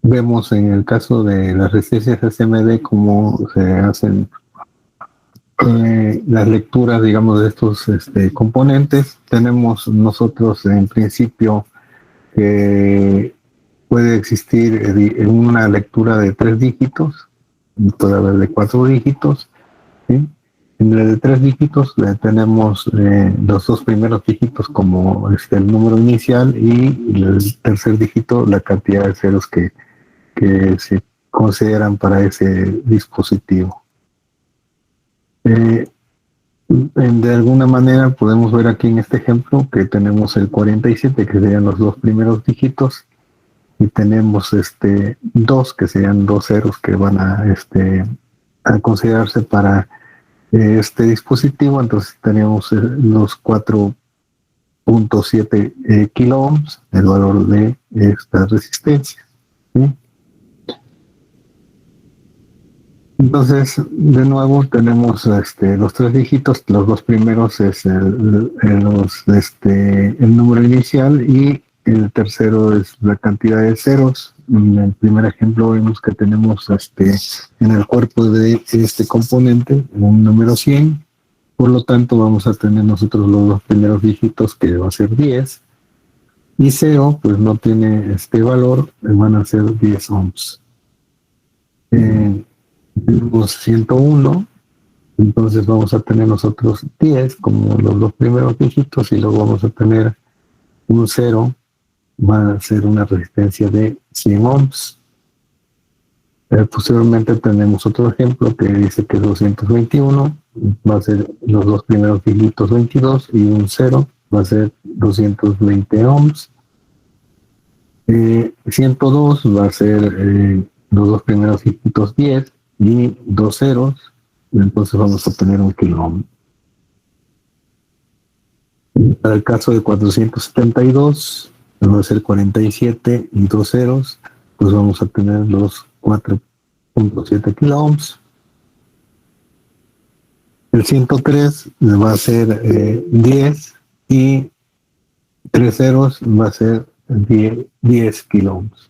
vemos en el caso de las resistencias SMD cómo se hacen las lecturas, digamos, de estos componentes. Tenemos nosotros en principio que puede existir una lectura de 3 dígitos, puede haber de 4 dígitos, ¿sí? En la de 3 dígitos tenemos los 2 primeros dígitos como el número inicial y el tercer dígito la cantidad de ceros que se consideran para ese dispositivo. De alguna manera podemos ver aquí en este ejemplo que tenemos el 47, que serían los 2 primeros dígitos, y tenemos 2, que serían 2 ceros que van a considerarse para este dispositivo. Entonces tenemos los 4.7 kilo ohms, el valor de esta resistencia, ¿sí? Entonces, de nuevo, tenemos los 3 dígitos. Los 2 primeros es el número inicial y el tercero es la cantidad de ceros. En el primer ejemplo vemos que tenemos en el cuerpo de este componente un número 100. Por lo tanto, vamos a tener nosotros los 2 primeros dígitos, que va a ser 10. Y 0, pues no tiene este valor, van a ser 10 ohms. Tenemos 101, entonces vamos a tener nosotros 10 como los 2 primeros dígitos, y luego vamos a tener un 0, va a ser una resistencia de 100 ohms. Posteriormente tenemos otro ejemplo que dice que es 221, va a ser los 2 primeros dígitos 22 y un 0, va a ser 220 ohms. 102 va a ser los 2 primeros dígitos 10 y 2 ceros, entonces vamos a tener 1 kilo ohm. Para el caso de 472 va a ser 47 y 2 ceros, pues vamos a tener los 4.7 kilo ohms. El 103 va a ser 10 y 3 ceros, va a ser 10 kilo ohms.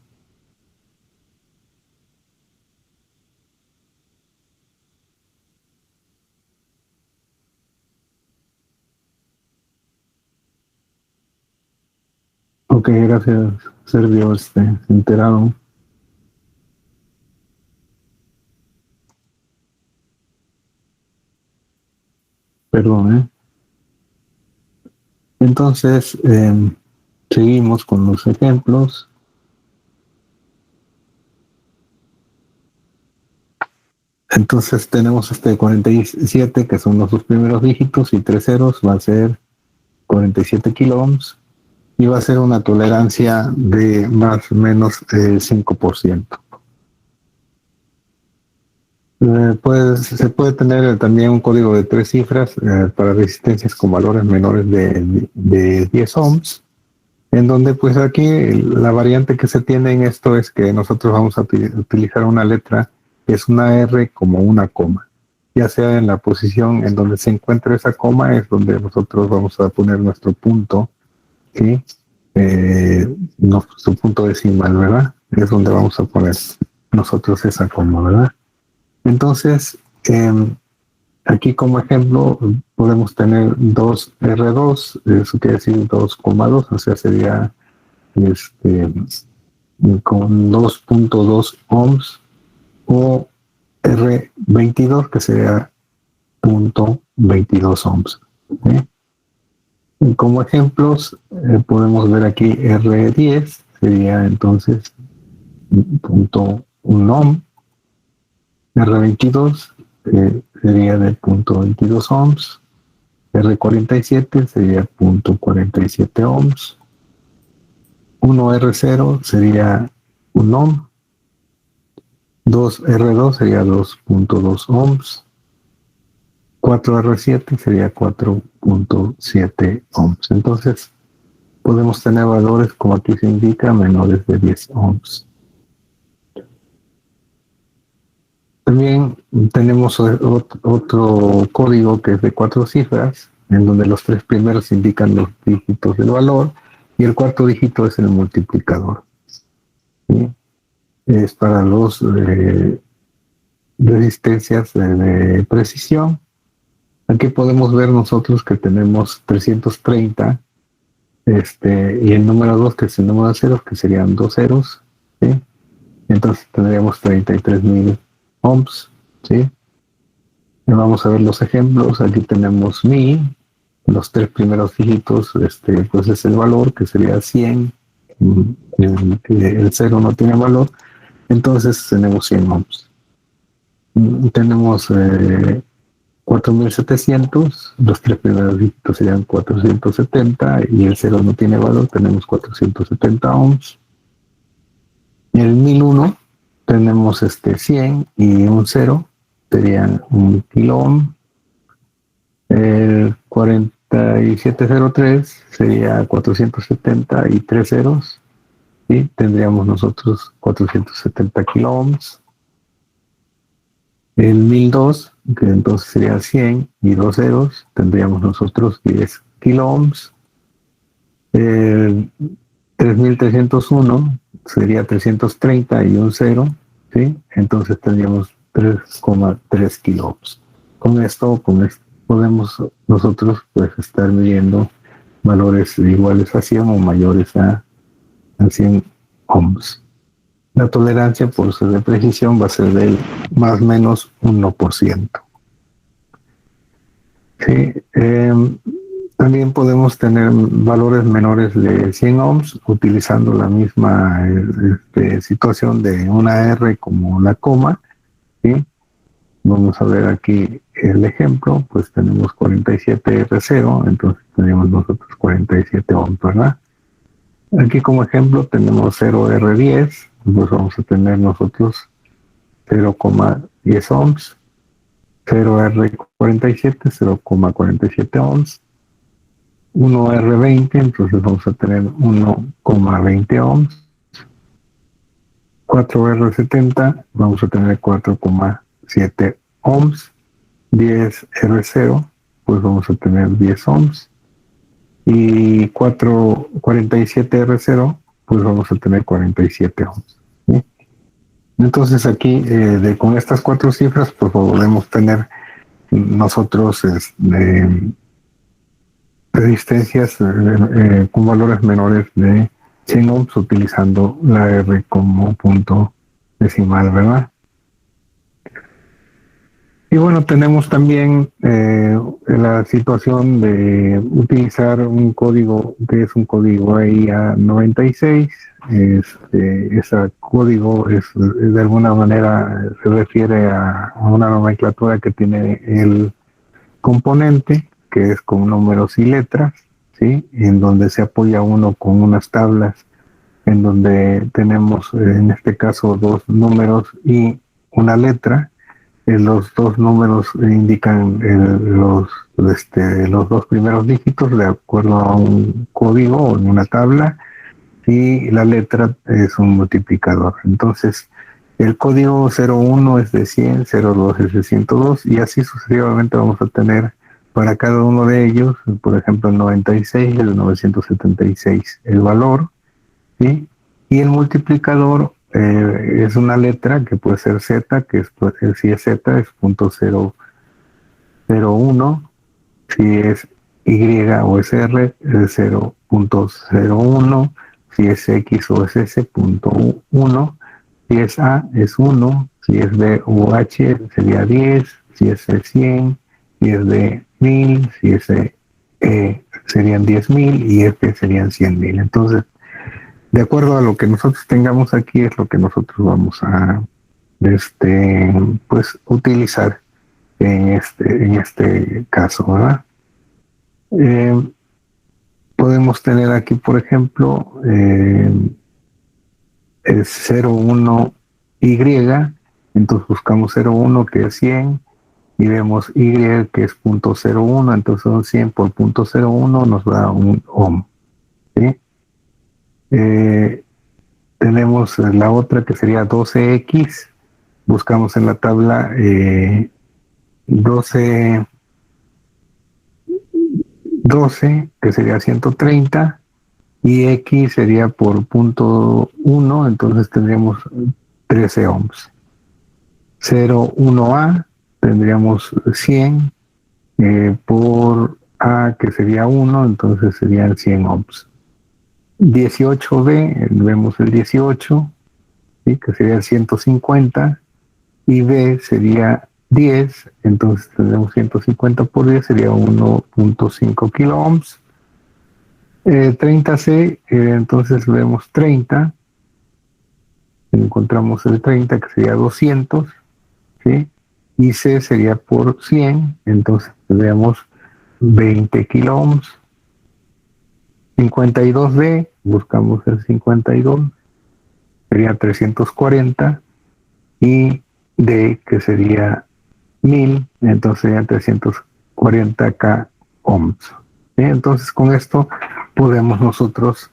Ok, gracias, Sergio, enterado. Perdón, Entonces, seguimos con los ejemplos. Entonces tenemos 47, que son los 2 primeros dígitos, y 3 ceros, va a ser 47 kilo ohms, y va a ser una tolerancia de más o menos 5%. Se puede tener también un código de 3 cifras para resistencias con valores menores de 10 ohms, en donde pues aquí la variante que se tiene en esto es que nosotros vamos a utilizar una letra que es una R como una coma, ya sea en la posición en donde se encuentra esa coma es donde nosotros vamos a poner nuestro punto, ¿sí? Nuestro punto decimal, ¿verdad? Es donde vamos a poner nosotros esa coma, ¿verdad? Entonces, aquí como ejemplo podemos tener 2R2, eso quiere decir 2,2, o sea, sería con 2.2 ohms, o R22, que sería 0.22 ohms. ¿Sí? Y como ejemplos podemos ver aquí R10, sería entonces 0.1 ohm. R22 sería de 0.22 ohms, R47 sería 0.47 ohms, 1R0 sería 1 ohm, 2R2 sería 2.2 ohms, 4R7 sería 4.7 ohms. Entonces podemos tener valores, como aquí se indica, menores de 10 ohms. También tenemos otro código que es de 4 cifras, en donde los 3 primeros indican los dígitos del valor y el cuarto dígito es el multiplicador. ¿Sí? es para los resistencias de precisión. Aquí podemos ver nosotros que tenemos 330, y el número 2, que es el número de ceros, que serían dos ceros, ¿sí? Entonces tendríamos 33.000 ohms, ¿sí? Y vamos a ver los ejemplos. Aquí tenemos mi, los tres primeros dígitos, pues es el valor, que sería 100. El cero no tiene valor, entonces tenemos 100 ohms. Tenemos 4.700, los tres primeros dígitos serían 470 y el cero no tiene valor, tenemos 470 ohms. El 1001 tenemos 100 y un cero, serían un kilo ohm. El 4703 sería 470 y tres ceros, y tendríamos nosotros 470 kilo ohms. El 1002, que entonces sería 100 y dos ceros, tendríamos nosotros 10 kilo ohms. El 3301 sería 330 y un cero, ¿sí? Entonces tendríamos 3,3 kilo ohms. Con esto podemos nosotros pues estar midiendo valores iguales a 100 o mayores a 100 ohms. La tolerancia por ser de precisión va a ser del más o menos 1%. Sí, también podemos tener valores menores de 100 ohms utilizando la misma situación de una R como la coma, ¿sí? Vamos a ver aquí el ejemplo, pues tenemos 47R0, entonces tenemos nosotros 47 ohms, ¿verdad? Aquí como ejemplo tenemos 0R10, pues vamos a tener nosotros 0,10 ohms, 0R47, 0,47 ohms, 1R20, entonces vamos a tener 1,20 ohms, 4R70, vamos a tener 4,7 ohms, 10R0, pues vamos a tener 10 ohms, y 47R0, pues vamos a tener 47 ohms, ¿sí? Entonces aquí, con estas cuatro cifras, pues podemos tener nosotros resistencias con valores menores de 100 ohms utilizando la R como punto decimal, ¿verdad? Y bueno, tenemos también la situación de utilizar un código que es un código EIA96. Ese código de alguna manera se refiere a una nomenclatura que tiene el componente, que es con números y letras, ¿sí? En donde se apoya uno con unas tablas, en donde tenemos en este caso dos números y una letra. Los dos números indican los dos primeros dígitos de acuerdo a un código o en una tabla, y la letra es un multiplicador. Entonces, el código 01 es de 100, 02 es de 102, y así sucesivamente vamos a tener para cada uno de ellos, por ejemplo, el 96, el 976, el valor, ¿sí? Y el multiplicador es una letra que puede ser Z, que si es Z es .001, si es Y o es R es 0.01, si es X o es S, .1, si es A es 1, si es B o H sería 10, si es 100, si es de 1000, si es serían 10.000 y F serían 100.000. Entonces, de acuerdo a lo que nosotros tengamos aquí es lo que nosotros vamos a pues utilizar en este caso, ¿verdad? Podemos tener aquí, por ejemplo, el 01Y, entonces buscamos 01 que es 100 y vemos Y que es .01, entonces son 100 por .01 nos da un ohm, ¿sí? Tenemos la otra que sería 12X, buscamos en la tabla 12, que sería 130, y X sería por .1, entonces tendríamos 13 ohms. 0,1A tendríamos 100 por A, que sería 1, entonces serían 100 ohms. 18B, vemos el 18, ¿sí? Que sería 150, y B sería 10, entonces tendremos 150 por 10, sería 1.5 kilo ohms. 30C, entonces vemos 30, encontramos el 30, que sería 200, ¿sí? Y C sería por 100, entonces tendríamos 20 kilo ohms. 52D, buscamos el 52, sería 340, y D, que sería 1000, entonces serían 340K ohms. ¿Sí? Entonces con esto podemos nosotros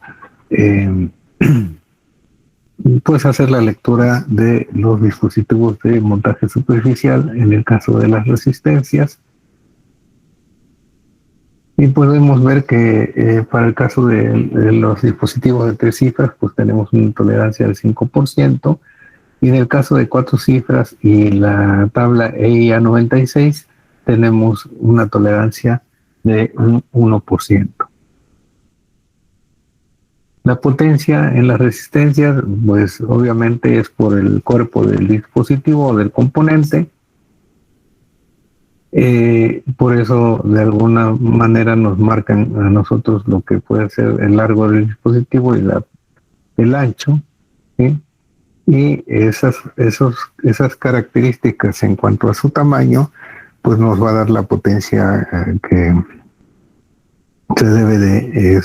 pues hacer la lectura de los dispositivos de montaje superficial en el caso de las resistencias. Y podemos ver que para el caso de los dispositivos de 3 cifras, pues tenemos una tolerancia del 5%, y en el caso de 4 cifras y la tabla EIA96, tenemos una tolerancia de un 1%. La potencia en las resistencias, pues obviamente es por el cuerpo del dispositivo o del componente. Por eso de alguna manera nos marcan a nosotros lo que puede ser el largo del dispositivo y el ancho, ¿sí? Y esas características en cuanto a su tamaño, pues nos va a dar la potencia que se debe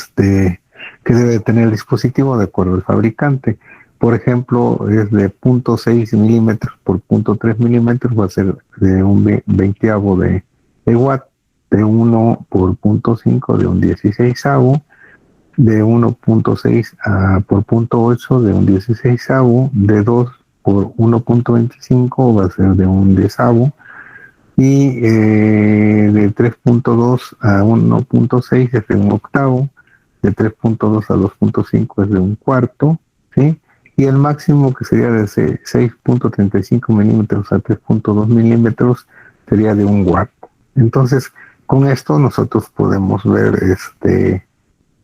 que debe tener el dispositivo de acuerdo al fabricante. Por ejemplo, es de 0.6 milímetros por 0.3 milímetros, va a ser de un 20avo de watt, de 1 por 0.5 de un 16avo, de 1.6 por 0.8 de un 16avo, de 2 por 1.25 va a ser de un 10avo, y de 3.2 a 1.6 es de un octavo, de 3.2 a 2.5 es de un cuarto, ¿sí? Y el máximo, que sería de 6.35 milímetros a 3.2 milímetros, sería de un watt. Entonces, con esto nosotros podemos ver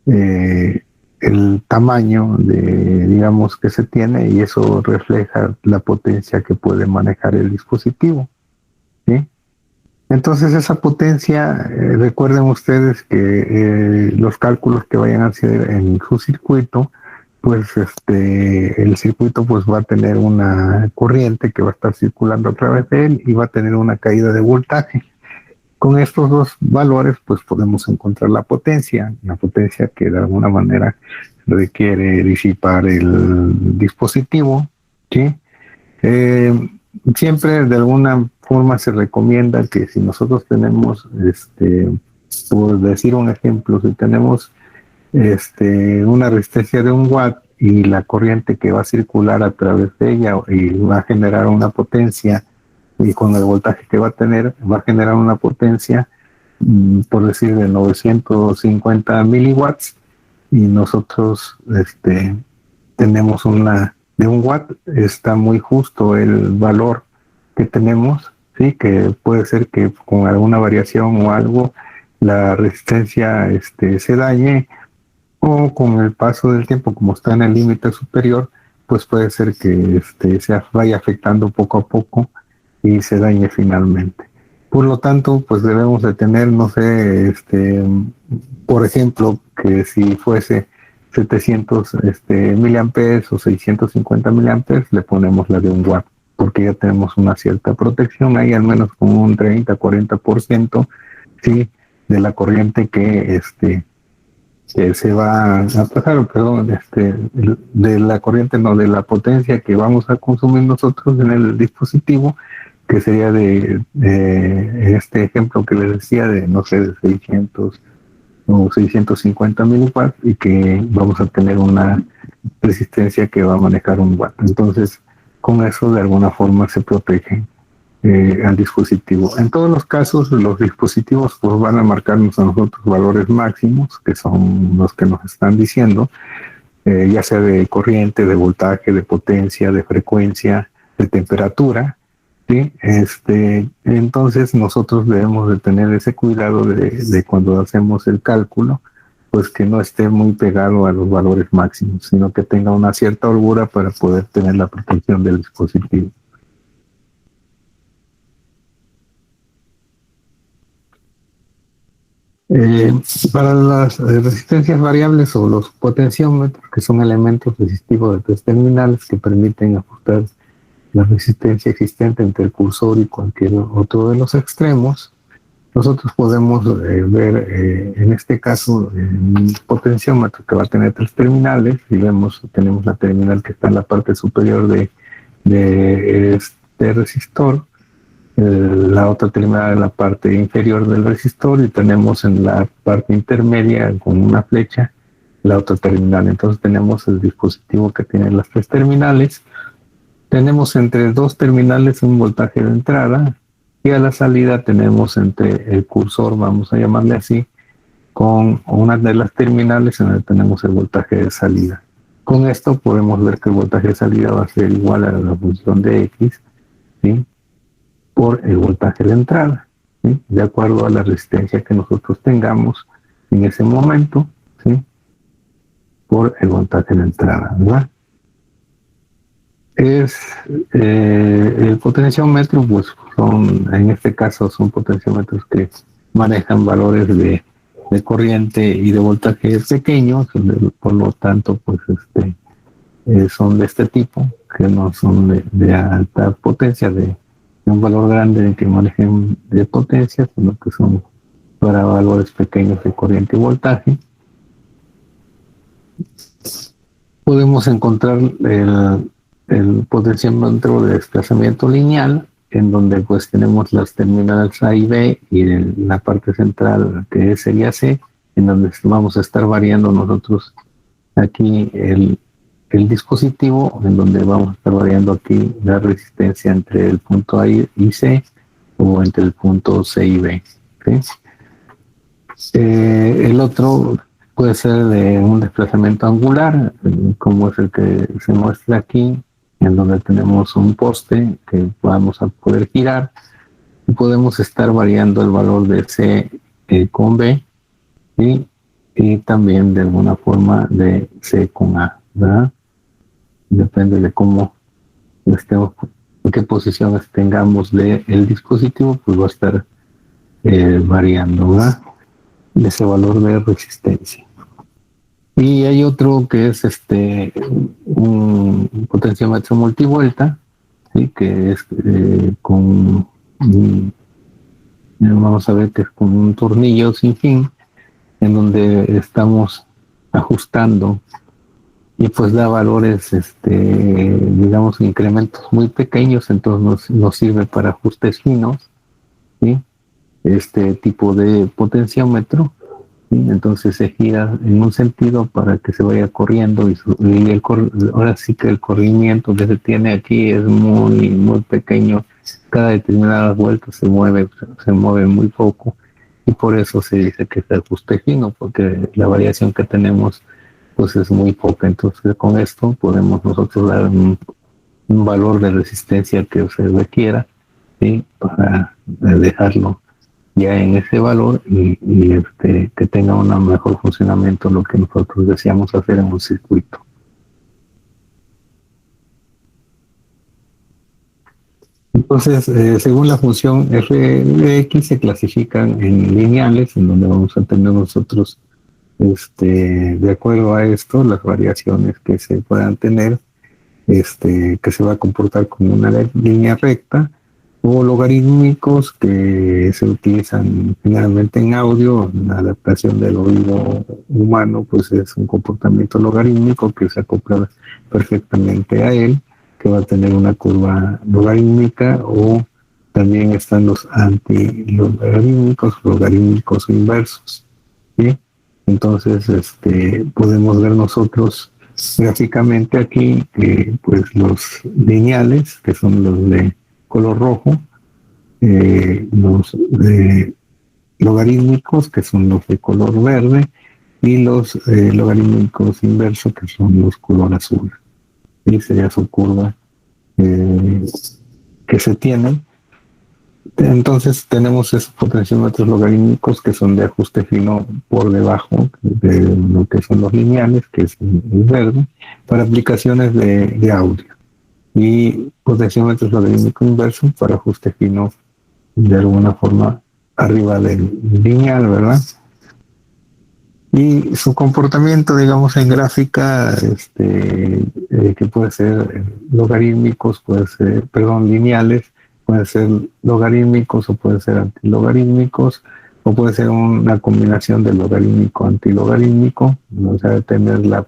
el tamaño digamos, que se tiene, y eso refleja la potencia que puede manejar el dispositivo, ¿sí? Entonces esa potencia, recuerden ustedes que los cálculos que vayan a hacer en su circuito, pues el circuito pues va a tener una corriente que va a estar circulando a través de él y va a tener una caída de voltaje. Con estos dos valores pues podemos encontrar la potencia que de alguna manera requiere disipar el dispositivo, ¿sí? Siempre de alguna forma se recomienda que si nosotros tenemos, por decir un ejemplo, si tenemos una resistencia de 1 watt y la corriente que va a circular a través de ella y va a generar una potencia, y con el voltaje que va a tener, va a generar una potencia, por decir, de 950 miliwatts, y nosotros tenemos una de 1 watt, está muy justo el valor que tenemos, sí, que puede ser que con alguna variación o algo la resistencia se dañe, o con el paso del tiempo, como está en el límite superior, pues puede ser que se vaya afectando poco a poco y se dañe finalmente. Por lo tanto, pues debemos de tener, no sé, por ejemplo, que si fuese 700 miliamperes o 650 miliamperes, le ponemos la de 1 watt, porque ya tenemos una cierta protección ahí, al menos como un 30-40%, sí, de la corriente que se va a pasar, perdón, de la corriente, no, de la potencia que vamos a consumir nosotros en el dispositivo, que sería de este ejemplo que les decía, de, no sé, de 600 o 650 miliwatts, y que vamos a tener una resistencia que va a manejar 1 watt. Entonces, con eso de alguna forma se protege al dispositivo. En todos los casos, los dispositivos pues van a marcarnos a nosotros valores máximos, que son los que nos están diciendo, ya sea de corriente, de voltaje, de potencia, de frecuencia, de temperatura, ¿sí? Entonces nosotros debemos de tener ese cuidado de cuando hacemos el cálculo, pues que no esté muy pegado a los valores máximos, sino que tenga una cierta holgura para poder tener la protección del dispositivo. Para las resistencias variables o los potenciómetros, que son elementos resistivos de tres terminales que permiten ajustar la resistencia existente entre el cursor y cualquier otro de los extremos, nosotros podemos ver en este caso un potenciómetro que va a tener tres terminales, y tenemos la terminal que está en la parte superior de este resistor, la otra terminal en la parte inferior del resistor, y tenemos en la parte intermedia con una flecha la otra terminal. Entonces tenemos el dispositivo que tiene las tres terminales. Tenemos entre dos terminales un voltaje de entrada, y a la salida tenemos entre el cursor, vamos a llamarle así, con una de las terminales en donde tenemos el voltaje de salida. Con esto podemos ver que el voltaje de salida va a ser igual a la función de X, ¿sí?, por el voltaje de entrada, ¿sí?, de acuerdo a la resistencia que nosotros tengamos en ese momento, ¿sí?, por el voltaje de entrada, ¿verdad? El potenciómetro, pues en este caso son potenciómetros que manejan valores de corriente y de voltaje pequeños, por lo tanto, pues son de este tipo, que no son de alta potencia, de un valor grande que manejen de potencia, sino que son para valores pequeños de corriente y voltaje. Podemos encontrar el potenciómetro de desplazamiento lineal, en donde pues tenemos las terminales A y B, y la parte central que sería C, en donde vamos a estar variando nosotros aquí el dispositivo, en donde vamos a estar variando aquí la resistencia entre el punto A y C, o entre el punto C y B, ¿sí? El otro puede ser de un desplazamiento angular, como es el que se muestra aquí, en donde tenemos un poste que vamos a poder girar, y podemos estar variando el valor de C con B, ¿sí?, y también de alguna forma de C con A, ¿verdad? Depende de cómo estemos, en qué posiciones tengamos del dispositivo, pues va a estar variando, ¿verdad?, de ese valor de resistencia. Y hay otro que es un potenciómetro multivuelta, ¿sí?, que es vamos a ver que es con un tornillo sin fin, en donde estamos ajustando, y pues da valores, digamos, incrementos muy pequeños, entonces nos sirve para ajustes finos, ¿sí?, este tipo de potenciómetro. Entonces se gira en un sentido para que se vaya corriendo, y ahora sí que el corrimiento que se tiene aquí es muy, muy pequeño. Cada determinada vuelta se mueve muy poco, y por eso se dice que es ajuste fino, porque la variación que tenemos pues es muy poca. Entonces con esto podemos nosotros dar un valor de resistencia que se requiera, ¿sí?, para dejarlo ya en ese valor, y que tenga un mejor funcionamiento, lo que nosotros deseamos hacer en un circuito. Entonces, según la función f de x, se clasifican en lineales, en donde vamos a tener nosotros, de acuerdo a esto, las variaciones que se puedan tener, que se va a comportar como una línea recta, o logarítmicos, que se utilizan generalmente en audio. La adaptación del oído humano pues es un comportamiento logarítmico que se acopla perfectamente a él, que va a tener una curva logarítmica, o también están los antilogarítmicos, logarítmicos inversos, ¿sí? Entonces podemos ver nosotros gráficamente aquí que pues los lineales, que son los de color rojo, los logarítmicos, que son los de color verde, y los logarítmicos inversos, que son los color azul. Y sería su curva que se tiene. Entonces tenemos esos potenciómetros logarítmicos que son de ajuste fino por debajo de lo que son los lineales, que es el verde, para aplicaciones de audio. Y potenciómetros logarítmicos inversos para ajuste fino de alguna forma arriba del lineal, ¿verdad? Y su comportamiento, digamos, en gráfica, que puede ser logarítmicos, puede ser, perdón, lineales, pueden ser logarítmicos o pueden ser antilogarítmicos, o puede ser una combinación de logarítmico antilogarítmico, o sea, tener la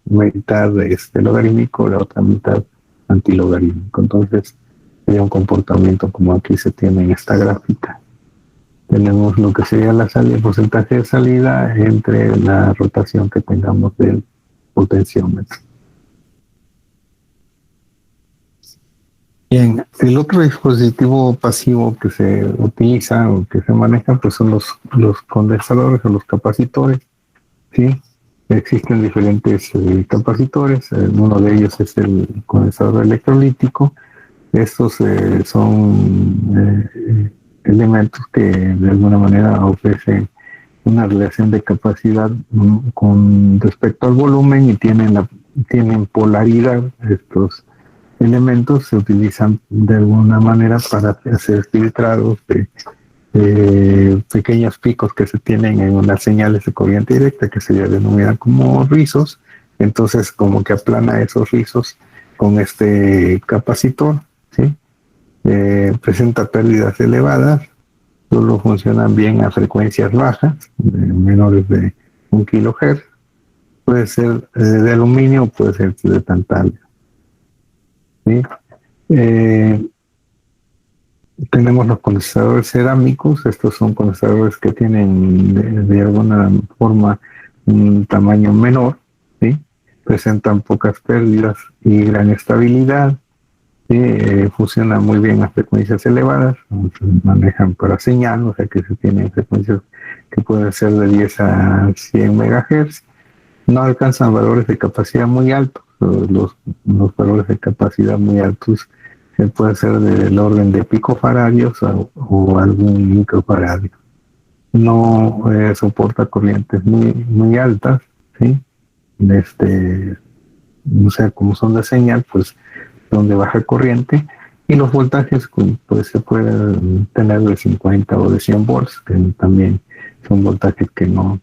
mitad logarítmico, la otra mitad antilogarítmico. Entonces, sería un comportamiento como aquí se tiene en esta gráfica. Tenemos lo que sería la salida, el porcentaje de salida entre la rotación que tengamos del potenciómetro. Bien, el otro dispositivo pasivo que se utiliza o que se maneja pues son los condensadores o los capacitores, ¿sí? Existen diferentes capacitores, uno de ellos es el condensador electrolítico. Estos son elementos que de alguna manera ofrecen una relación de capacidad con respecto al volumen y tienen polaridad. Estos elementos se utilizan de alguna manera para hacer filtrados de pequeños picos que se tienen en unas señales de corriente directa que se denominan como rizos. Entonces como que aplana esos rizos con este capacitor, ¿sí? Presenta pérdidas elevadas, solo funcionan bien a frecuencias bajas, menores de 1 kHz, puede ser de aluminio o puede ser de tantalio, ¿sí? Tenemos los condensadores cerámicos. Estos son condensadores que tienen de alguna forma un tamaño menor, ¿sí? Presentan pocas pérdidas y gran estabilidad. Sí, funcionan muy bien a frecuencias elevadas, se manejan para señal, o sea que se tienen frecuencias que pueden ser de 10 a 100 MHz. No alcanzan valores de capacidad muy altos. Los valores de capacidad muy altos pueden ser del orden de picofaradios o algún microfaradio. No soporta corrientes muy altas, ¿sí? O sea, como son de señal, pues son de baja corriente, y los voltajes pues se pueden tener de 50 o de 100 volts, que también son voltajes que no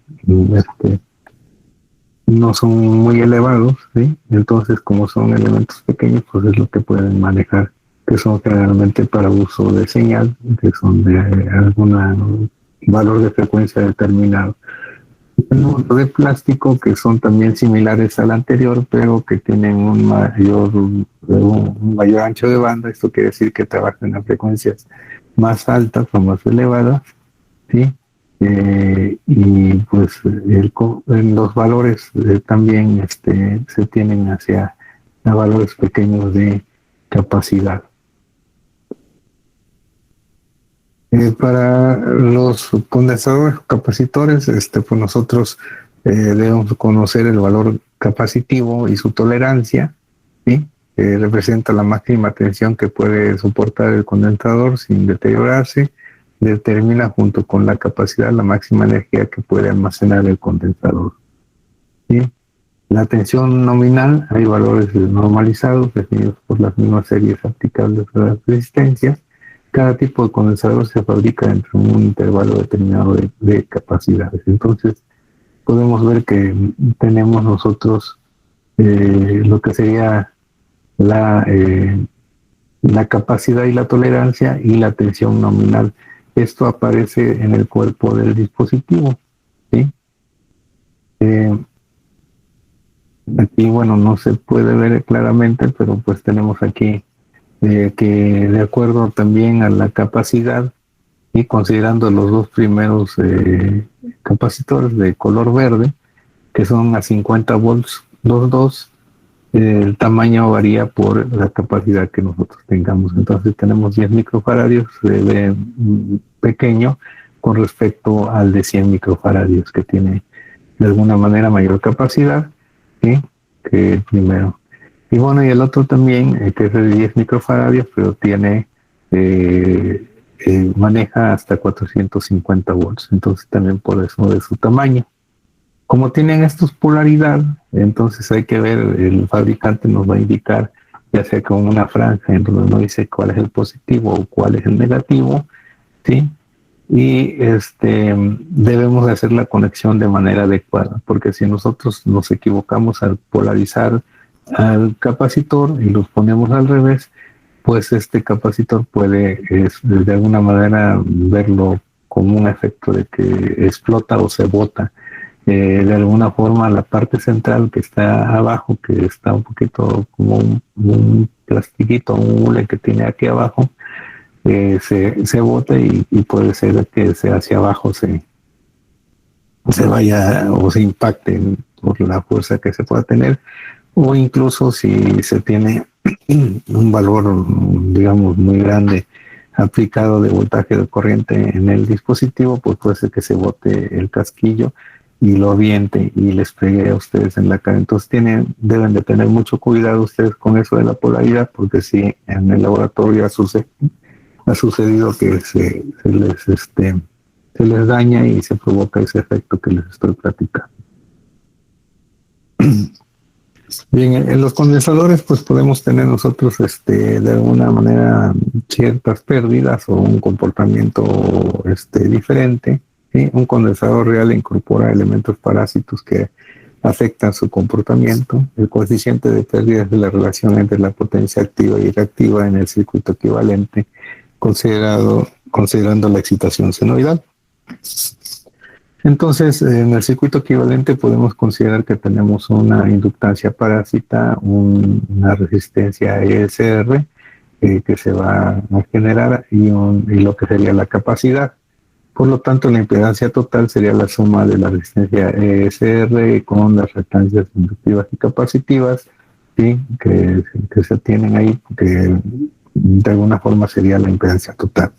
son muy elevados, ¿sí? Entonces, como son elementos pequeños, pues es lo que pueden manejar, que son generalmente para uso de señal, que son de algún valor de frecuencia determinado. Tenemos de plástico que son también similares al anterior, pero que tienen un mayor ancho de banda. Esto quiere decir que trabajan a frecuencias más altas o más elevadas, ¿sí? Y pues los valores también se tienen hacia a valores pequeños de capacidad. Para los condensadores capacitores, pues nosotros debemos conocer el valor capacitivo y su tolerancia, ¿sí? Representa la máxima tensión que puede soportar el condensador sin deteriorarse. Determina junto con la capacidad la máxima energía que puede almacenar el condensador, ¿sí? La tensión nominal, hay valores normalizados definidos por las mismas series aplicables a las resistencias. Cada tipo de condensador se fabrica dentro de un intervalo determinado de capacidades. Entonces, podemos ver que tenemos nosotros lo que sería la capacidad y la tolerancia y la tensión nominal. Esto aparece en el cuerpo del dispositivo, ¿sí? Aquí, bueno, no se puede ver claramente, pero pues tenemos aquí que de acuerdo también a la capacidad y considerando los dos primeros capacitores de color verde, que son a 50 volts los dos, el tamaño varía por la capacidad que nosotros tengamos. Entonces tenemos 10 microfaradios pequeño con respecto al de 100 microfaradios que tiene de alguna manera mayor capacidad, ¿sí?, que el primero. Y bueno, y el otro también, que es de 10 microfaradios, pero tiene, maneja hasta 450 volts, entonces también por eso de su tamaño. Como tienen estos polaridad, entonces hay que ver, el fabricante nos va a indicar, ya sea con una franja en donde nos dice cuál es el positivo o cuál es el negativo, ¿sí? Y debemos de hacer la conexión de manera adecuada, porque si nosotros nos equivocamos al polarizar al capacitor y los ponemos al revés, pues este capacitor puede de alguna manera verlo como un efecto de que explota o se bota. De alguna forma la parte central que está abajo, que está un poquito como un plastiquito, un hule que tiene aquí abajo, se bota y puede ser que hacia abajo se vaya o se impacte por la fuerza que se pueda tener, o incluso si se tiene un valor, digamos, muy grande aplicado de voltaje de corriente en el dispositivo, pues puede ser que se bote el casquillo y lo aviente y les pegue a ustedes en la cara. Entonces deben de tener mucho cuidado ustedes con eso de la polaridad, porque si en el laboratorio ha sucedido que se les daña y se provoca ese efecto que les estoy platicando. Bien, en los condensadores pues podemos tener nosotros de alguna manera ciertas pérdidas o un comportamiento diferente, ¿sí? Un condensador real incorpora elementos parásitos que afectan su comportamiento. El coeficiente de pérdida es la relación entre la potencia activa y reactiva en el circuito equivalente, considerando la excitación senoidal. Entonces, en el circuito equivalente podemos considerar que tenemos una inductancia parásita, una resistencia ESR que se va a generar y lo que sería la capacidad. Por lo tanto, la impedancia total sería la suma de la resistencia ESR con las reactancias inductivas y capacitivas, ¿sí?, que se tienen ahí, que de alguna forma sería la impedancia total.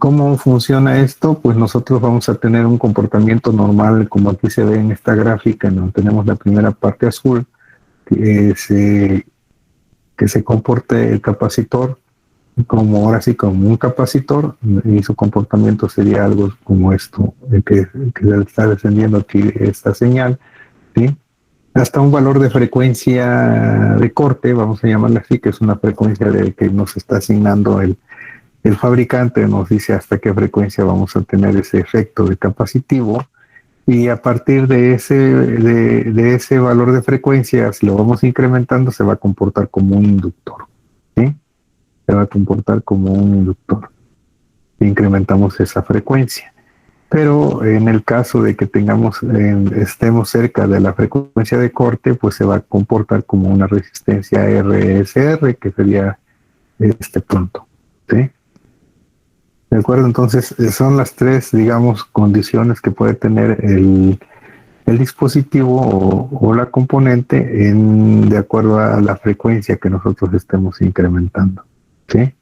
¿Cómo funciona esto? Pues nosotros vamos a tener un comportamiento normal, como aquí se ve en esta gráfica, en donde tenemos la primera parte azul, que se comporte el capacitor ahora sí como un capacitor, y su comportamiento sería algo como esto, que está descendiendo aquí esta señal, ¿sí?, hasta un valor de frecuencia de corte, vamos a llamarla así, que es una frecuencia que nos está asignando el fabricante, nos dice hasta qué frecuencia vamos a tener ese efecto de capacitivo, y a partir de ese valor de frecuencia, si lo vamos incrementando, se va a comportar como un inductor, ¿sí? Se va a comportar como un inductor. Incrementamos esa frecuencia. Pero en el caso de que estemos cerca de la frecuencia de corte, pues se va a comportar como una resistencia RSR, que sería este punto, ¿sí? ¿De acuerdo? Entonces, son las tres, digamos, condiciones que puede tener el dispositivo o la componente de acuerdo a la frecuencia que nosotros estemos incrementando, ¿sí?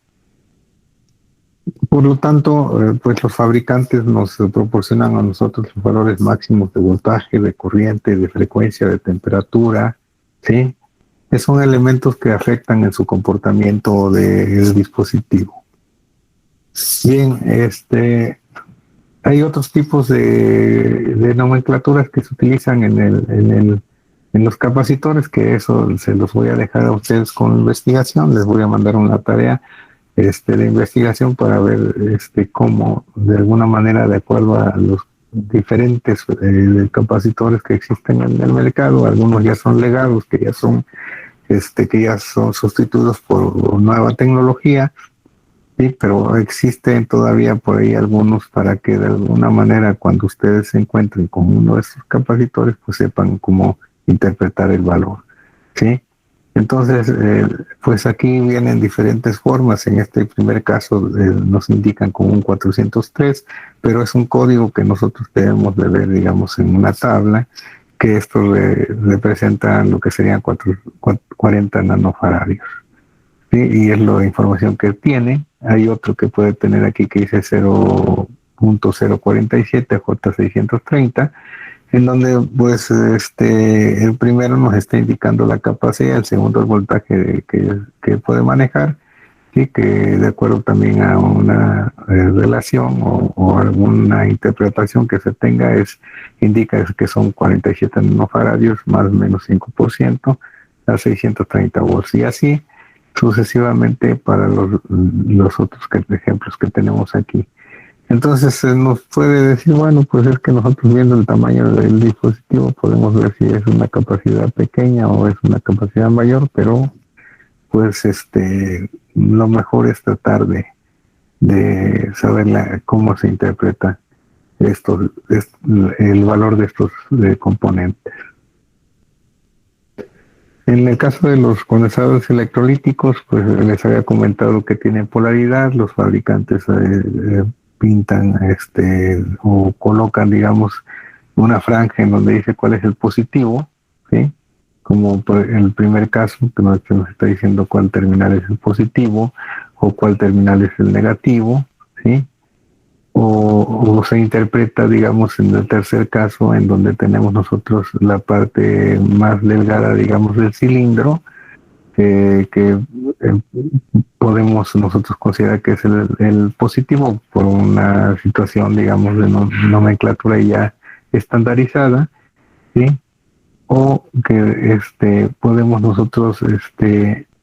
Por lo tanto, pues los fabricantes nos proporcionan a nosotros los valores máximos de voltaje, de corriente, de frecuencia, de temperatura, ¿sí? Que son elementos que afectan en su comportamiento del dispositivo. Bien, hay otros tipos de nomenclaturas que se utilizan en los capacitores, que eso se los voy a dejar a ustedes con investigación. Les voy a mandar una tarea de investigación para ver cómo, de alguna manera, de acuerdo a los diferentes capacitores que existen en el mercado, algunos ya son legados, que ya son sustituidos por nueva tecnología, sí, pero existen todavía por ahí algunos para que de alguna manera, cuando ustedes se encuentren con uno de estos capacitores, pues sepan cómo interpretar el valor, ¿sí? Entonces, pues aquí vienen diferentes formas. En este primer caso nos indican con un 403, pero es un código que nosotros debemos de ver, digamos, en una tabla, que esto representa lo que serían 40 nanofaradios, ¿sí? Y es la información que tiene. Hay otro que puede tener aquí que dice 0 J.047 a J630, en donde pues el primero nos está indicando la capacidad, el segundo el voltaje que puede manejar, y que de acuerdo también a una relación o alguna interpretación que se tenga indica que son 47 nanofaradios más o menos 5% a 630 volts, y así sucesivamente para los otros ejemplos que tenemos aquí. Entonces se nos puede decir, bueno, pues es que nosotros viendo el tamaño del dispositivo podemos ver si es una capacidad pequeña o es una capacidad mayor, pero pues lo mejor es tratar de saber cómo se interpreta el valor de estos componentes. En el caso de los condensadores electrolíticos, pues les había comentado que tienen polaridad. Los fabricantes pintan o colocan, digamos, una franja en donde dice cuál es el positivo, ¿sí? Como en el primer caso, que nos está diciendo cuál terminal es el positivo o cuál terminal es el negativo, ¿sí? O se interpreta, digamos, en el tercer caso, en donde tenemos nosotros la parte más delgada, digamos, del cilindro, que podemos nosotros considerar que es el positivo por una situación, digamos, de nomenclatura ya estandarizada, ¿sí? O que podemos nosotros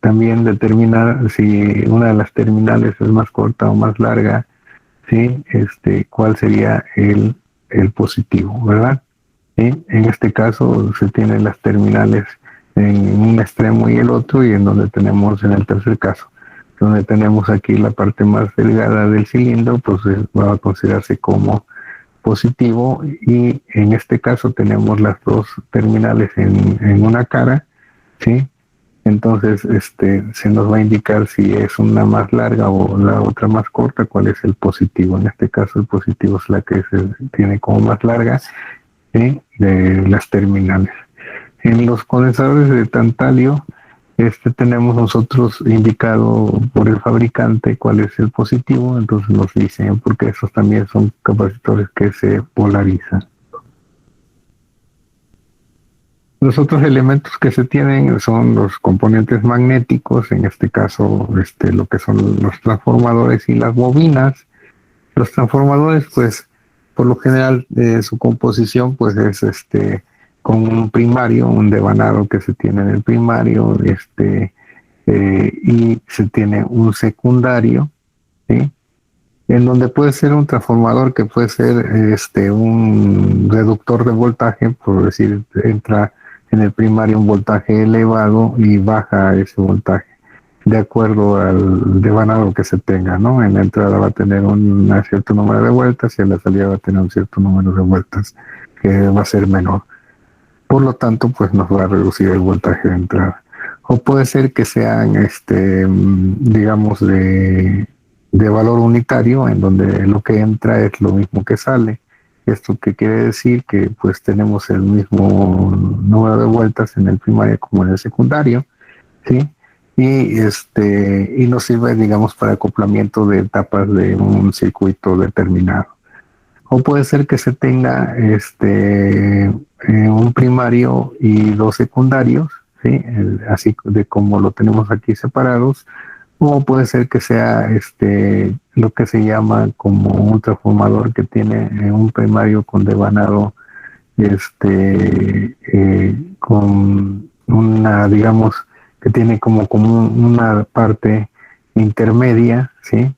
también determinar si una de las terminales es más corta o más larga, ¿sí? Cuál sería el positivo, ¿verdad? ¿Sí? En este caso se tienen las terminales en un extremo y el otro, y en donde tenemos en el tercer caso, donde tenemos aquí la parte más delgada del cilindro, pues va a considerarse como positivo, y en este caso tenemos las dos terminales en una cara, ¿sí? Entonces se nos va a indicar si es una más larga o la otra más corta, cuál es el positivo. En este caso el positivo es la que se tiene como más larga, ¿sí? De las terminales. En los condensadores de tantalio tenemos nosotros indicado por el fabricante cuál es el positivo, entonces nos dicen, porque esos también son capacitores que se polarizan. Los otros elementos que se tienen son los componentes magnéticos, en este caso lo que son los transformadores y las bobinas. Los transformadores, pues, por lo general, su composición pues es con un primario, un devanado que se tiene en el primario, y se tiene un secundario, ¿sí? En donde puede ser un transformador que puede ser un reductor de voltaje, por decir, entra en el primario un voltaje elevado y baja ese voltaje de acuerdo al devanado que se tenga, ¿no? En la entrada va a tener un cierto número de vueltas y en la salida va a tener un cierto número de vueltas que va a ser menor. Por lo tanto, pues nos va a reducir el voltaje de entrada. O puede ser que sean, digamos, de valor unitario, en donde lo que entra es lo mismo que sale. ¿Esto qué quiere decir? Que pues tenemos el mismo número de vueltas en el primario como en el secundario, ¿sí? Y nos sirve, digamos, para acoplamiento de etapas de un circuito determinado. O puede ser que se tenga un primario y dos secundarios, ¿sí? Así de como lo tenemos aquí separados. O puede ser que sea lo que se llama como un transformador que tiene un primario con devanado con una, digamos, que tiene como una parte intermedia, ¿sí?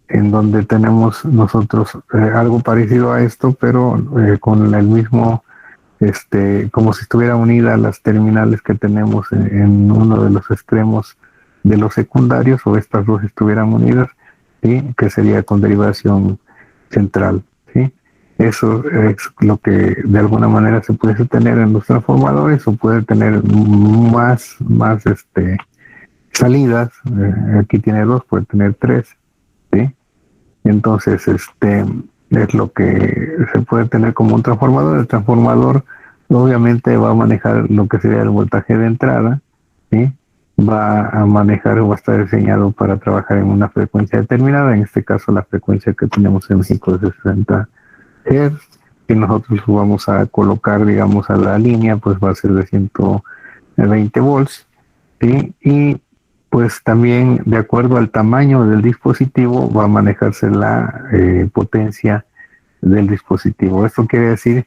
En donde tenemos nosotros algo parecido a esto, pero con el mismo, como si estuviera unida las terminales que tenemos en uno de los extremos de los secundarios, o estas dos estuvieran unidas, ¿sí? Que sería con derivación central, ¿sí? Eso es lo que de alguna manera se puede tener en los transformadores, o puede tener más salidas. Aquí tiene dos, puede tener tres, ¿sí? Entonces, es lo que se puede tener como un transformador. El transformador obviamente va a manejar lo que sería el voltaje de entrada, ¿sí? va a manejar o va a estar diseñado para trabajar en una frecuencia determinada. En este caso, la frecuencia que tenemos en México es de 60 Hz, y nosotros lo vamos a colocar, digamos, a la línea, pues va a ser de 120 volts, ¿sí? Y pues también de acuerdo al tamaño del dispositivo va a manejarse la potencia del dispositivo. Esto quiere decir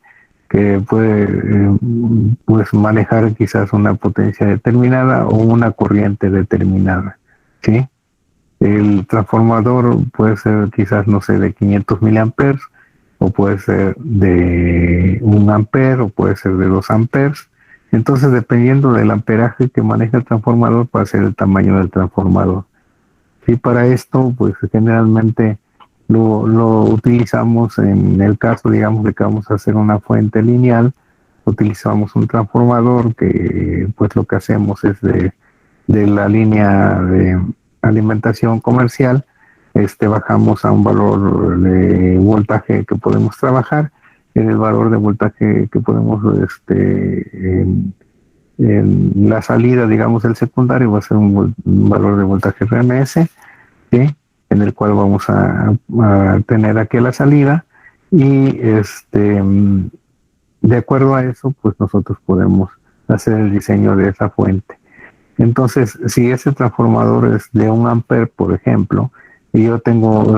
que puede pues manejar quizás una potencia determinada o una corriente determinada, ¿sí? El transformador puede ser quizás, no sé, de 500 miliamperes, o puede ser de 1 amper, o puede ser de 2 amperes. Entonces, dependiendo del amperaje que maneja el transformador, va a ser el tamaño del transformador. Y para esto, pues generalmente lo utilizamos en el caso, digamos, de que vamos a hacer una fuente lineal. Utilizamos un transformador que, pues lo que hacemos es de la línea de alimentación comercial, bajamos a un valor de voltaje que podemos trabajar. En el valor de voltaje que podemos, en la salida, digamos, del secundario va a ser un valor de voltaje RMS, ¿sí? En el cual vamos a tener aquí la salida, y de acuerdo a eso, pues nosotros podemos hacer el diseño de esa fuente. Entonces, si ese transformador es de 1 amper, por ejemplo, y yo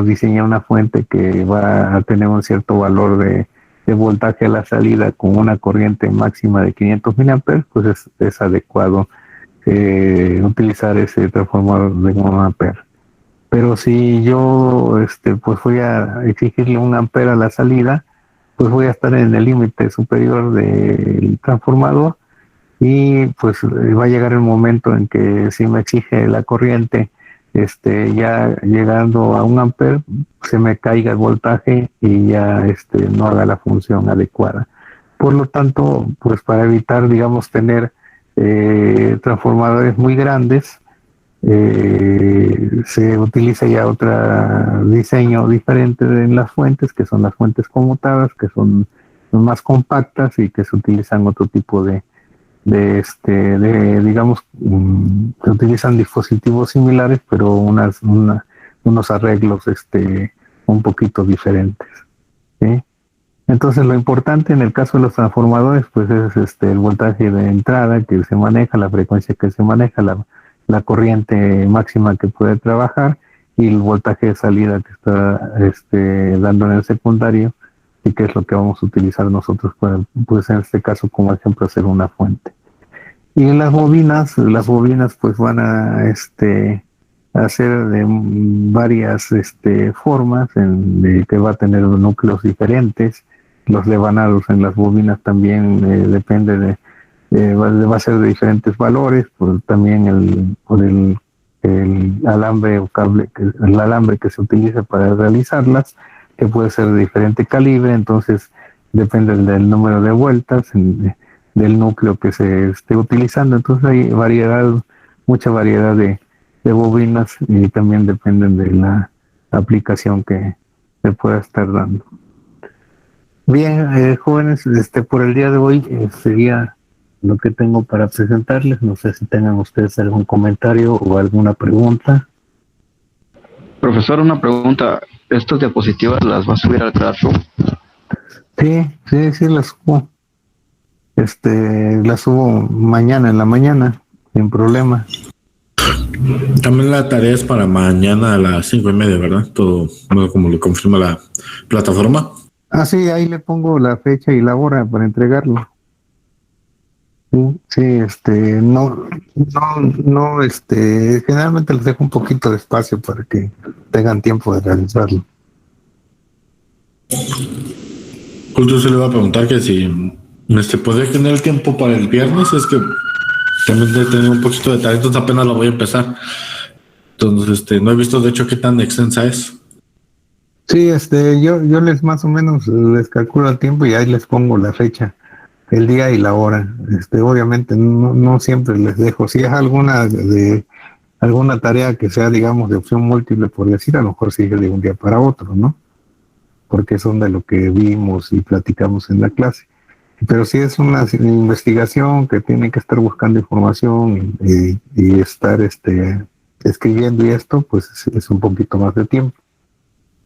diseñé una fuente que va a tener un cierto valor de voltaje a la salida con una corriente máxima de 500 miliamperes, pues es adecuado utilizar ese transformador de 1 amper. Pero si yo pues voy a exigirle 1 amper a la salida, pues voy a estar en el límite superior del transformador, y pues va a llegar el momento en que si me exige la corriente ya llegando a 1 amper, se me caiga el voltaje y ya no haga la función adecuada. Por lo tanto, pues para evitar, digamos, tener transformadores muy grandes, se utiliza ya otro diseño diferente en las fuentes, que son las fuentes conmutadas, que son más compactas y que se utilizan otro tipo digamos, se utilizan dispositivos similares, pero unos arreglos un poquito diferentes, ¿sí? Entonces, lo importante en el caso de los transformadores, pues es el voltaje de entrada que se maneja, la frecuencia que se maneja, la corriente máxima que puede trabajar, y el voltaje de salida que está dando en el secundario, y que es lo que vamos a utilizar nosotros para, pues en este caso, como ejemplo, hacer una fuente. Y las bobinas pues van a hacer de varias formas, de que va a tener núcleos diferentes. Los levanados en las bobinas también depende va a ser de diferentes valores, también por el alambre o cable, el alambre que se utiliza para realizarlas, que puede ser de diferente calibre. Entonces depende del número de vueltas, del núcleo que se esté utilizando. Entonces hay mucha variedad de bobinas, y también dependen de la aplicación que se pueda estar dando. Bien, jóvenes, por el día de hoy sería lo que tengo para presentarles. No sé si tengan ustedes algún comentario o alguna pregunta. Profesor, una pregunta. ¿Estas diapositivas las va a subir al Classroom? Sí, las subo. Las subo mañana en la mañana, sin problema. También la tarea es para mañana a las 5:30, ¿verdad? Todo, bueno, como lo confirma la plataforma. Sí, ahí le pongo la fecha y la hora para entregarlo. Sí, no, generalmente les dejo un poquito de espacio para que tengan tiempo de realizarlo. Justo se le va a preguntar que si podría tener el tiempo para el viernes. Es que también he tenido un poquito de tarea, entonces apenas la voy a empezar. Entonces, no he visto de hecho qué tan extensa es. Sí, yo les más o menos les calculo el tiempo y ahí les pongo la fecha, el día y la hora. Obviamente no siempre les dejo. Si es alguna tarea que sea, digamos, de opción múltiple, por decir, a lo mejor sigue de un día para otro, ¿no? Porque son de lo que vimos y platicamos en la clase. Pero si es una investigación que tiene que estar buscando información y estar escribiendo y esto, pues es un poquito más de tiempo.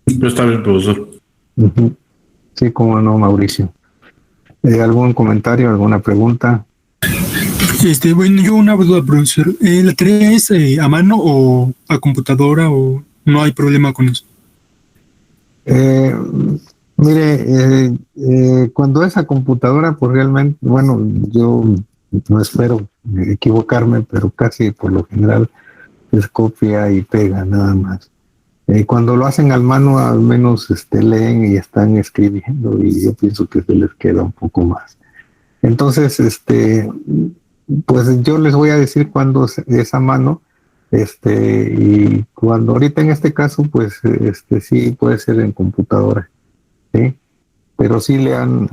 Pues está bien, profesor. Uh-huh. Sí, cómo no, Mauricio. ¿Algún comentario, alguna pregunta? Bueno, yo una duda, profesor. ¿La tarea es a mano o a computadora o no hay problema con eso? Mire, cuando es a computadora, pues realmente, bueno, yo no espero equivocarme, pero casi por lo general es copia y pega nada más. Cuando lo hacen al mano, al menos leen y están escribiendo y yo pienso que se les queda un poco más. Entonces, pues yo les voy a decir cuándo es a mano, y cuando ahorita en este caso, pues sí puede ser en computadora, ¿sí? Pero sí lean